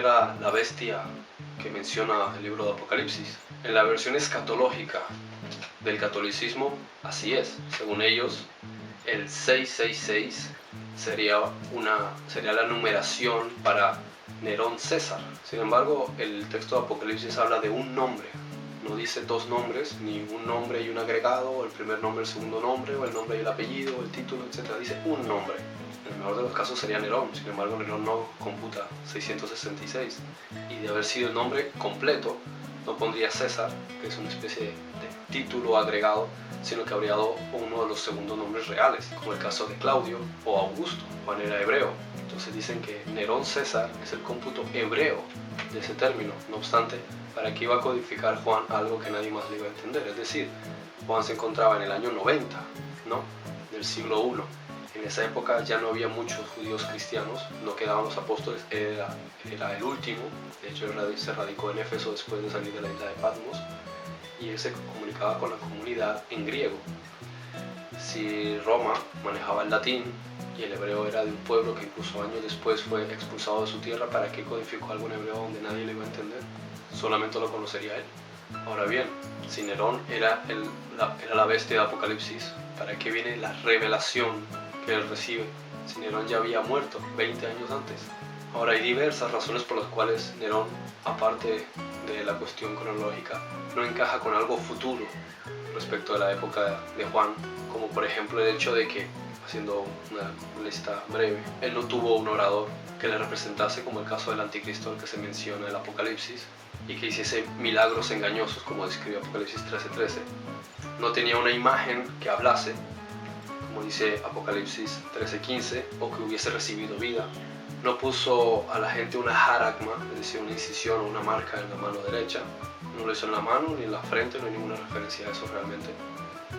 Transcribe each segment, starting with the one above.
era la bestia que menciona el libro de Apocalipsis? En la versión escatológica del catolicismo, así es. Según ellos, el 666 sería la numeración para Nerón César. Sin embargo, el texto de Apocalipsis habla de un nombre. No dice dos nombres, ni un nombre y un agregado, o el primer nombre, el segundo nombre, o el nombre y el apellido, o el título, etc. Dice un nombre. En el mejor de los casos sería Nerón. Sin embargo, Nerón no computa 666. Y de haber sido el nombre completo, no pondría César, que es una especie de título agregado, sino que habría dado uno de los segundos nombres reales, como el caso de Claudio o Augusto. Juan era hebreo. Entonces dicen que Nerón César es el cómputo hebreo de ese término. No obstante, para que iba a codificar Juan algo que nadie más le iba a entender. Es decir, Juan se encontraba en el año 90, ¿no?, del siglo I. En esa época ya no había muchos judíos cristianos, no quedaban los apóstoles, era el último. De hecho, él se radicó en Éfeso después de salir de la isla de Patmos, y él se comunicaba con la comunidad en griego. Si Roma manejaba el latín y el hebreo era de un pueblo que incluso años después fue expulsado de su tierra, ¿para qué codificó algo en hebreo donde nadie le iba a entender? Solamente lo conocería él. Ahora bien, si Nerón era la bestia de Apocalipsis, ¿para qué viene la revelación que él recibe si Nerón ya había muerto 20 años antes? Ahora, hay diversas razones por las cuales Nerón, aparte de la cuestión cronológica, no encaja con algo futuro respecto a la época de Juan, como por ejemplo el hecho de que, haciendo una lista breve, él no tuvo un orador que le representase, como el caso del anticristo al que se menciona en el Apocalipsis, y que hiciese milagros engañosos, como describe Apocalipsis 13:13. No tenía una imagen que hablase, como dice Apocalipsis 13:15, o que hubiese recibido vida. No puso a la gente una jaragma, es decir, una incisión o una marca en la mano derecha. No lo hizo en la mano ni en la frente, no hay ninguna referencia a eso realmente.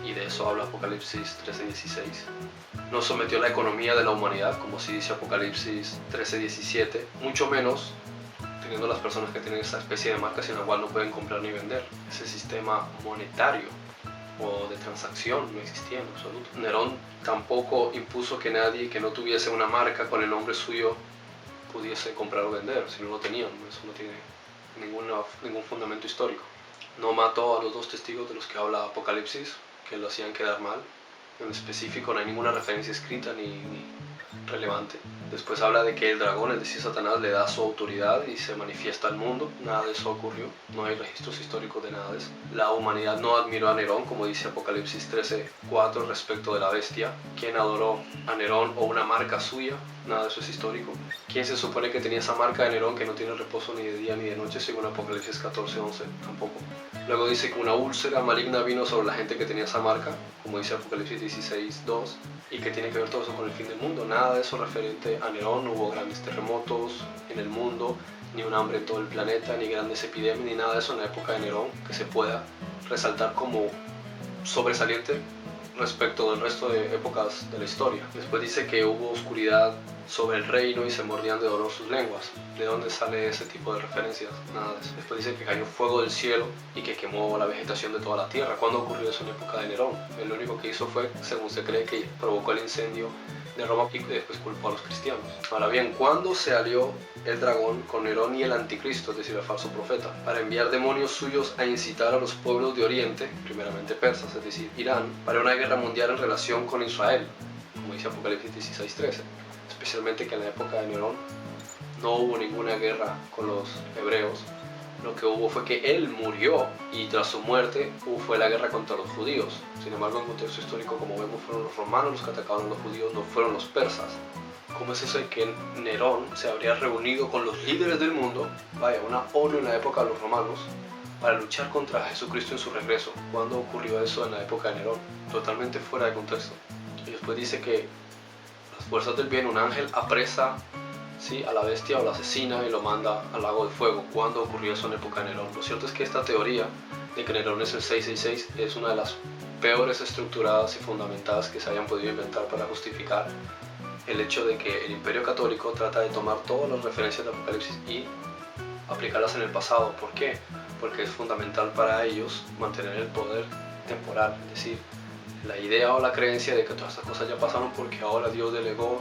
Y de eso habla Apocalipsis 13:16. No sometió la economía de la humanidad, como sí dice Apocalipsis 13:17, mucho menos teniendo las personas que tienen esa especie de marca sin la cual no pueden comprar ni vender. Ese sistema monetario o de transacción no existía en absoluto. Nerón tampoco impuso que nadie que no tuviese una marca con el nombre suyo pudiese comprar o vender, si no lo tenían. Eso no tiene ningún fundamento histórico. No mató a los dos testigos de los que habla Apocalipsis, que lo hacían quedar mal. En específico no hay ninguna referencia escrita ni relevante. Después habla de que el dragón, es decir, Satanás, le da su autoridad y se manifiesta al mundo. Nada de eso ocurrió, no hay registros históricos de nada de eso. La humanidad no admiró a Nerón, como dice Apocalipsis 13:4 respecto de la bestia. ¿Quién adoró a Nerón o una marca suya? Nada de eso es histórico. ¿Quién se supone que tenía esa marca de Nerón que no tiene reposo ni de día ni de noche, según Apocalipsis 14:11? Tampoco. Luego dice que una úlcera maligna vino sobre la gente que tenía esa marca, como dice Apocalipsis 16:2, y que tiene que ver todo eso con el fin del mundo. Nada de eso referente a Nerón. No hubo grandes terremotos en el mundo, ni un hambre en todo el planeta, ni grandes epidemias, ni nada de eso en la época de Nerón que se pueda resaltar como sobresaliente respecto del resto de épocas de la historia. Después dice que hubo oscuridad sobre el reino y se mordían de dolor sus lenguas. ¿De dónde sale ese tipo de referencias? Nada de eso. Después dice que cayó fuego del cielo y que quemó la vegetación de toda la tierra. ¿Cuándo ocurrió eso en la época de Nerón? Él lo único que hizo fue, según se cree, que provocó el incendio de Roma y después culpó a los cristianos. Ahora bien, ¿cuándo se alió el dragón con Nerón y el anticristo, es decir, el falso profeta, para enviar demonios suyos a incitar a los pueblos de Oriente, primeramente persas, es decir, Irán, para una guerra mundial en relación con Israel, como dice Apocalipsis 16:13? Especialmente que en la época de Nerón no hubo ninguna guerra con los hebreos. Lo que hubo fue que él murió y tras su muerte fue la guerra contra los judíos. Sin embargo, en contexto histórico, como vemos, fueron los romanos los que atacaron a los judíos, no fueron los persas. ¿Cómo es eso de que Nerón se habría reunido con los líderes del mundo, vaya, una ONU en la época de los romanos, para luchar contra Jesucristo en su regreso? ¿Cuándo ocurrió eso en la época de Nerón? Totalmente fuera de contexto. Y después dice que las fuerzas del bien, un ángel apresa, ¿sí?, a la bestia o la asesina y lo manda al lago de fuego. ¿Cuándo ocurrió eso en la época de Nerón? Lo cierto es que esta teoría de que Nerón es el 666 es una de las peores estructuradas y fundamentadas que se hayan podido inventar para justificar el hecho de que el Imperio Católico trata de tomar todas las referencias de Apocalipsis y aplicarlas en el pasado. ¿Por qué? Porque es fundamental para ellos mantener el poder temporal, es decir, la idea o la creencia de que todas estas cosas ya pasaron porque ahora Dios delegó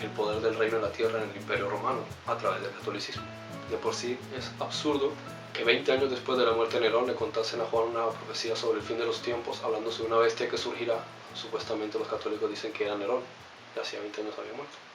el poder del reino en la tierra en el Imperio Romano a través del catolicismo. De por sí es absurdo que 20 años después de la muerte de Nerón le contasen a Juan una profecía sobre el fin de los tiempos, hablando sobre una bestia que surgirá. Supuestamente los católicos dicen que era Nerón, y hacía 20 años había muerto.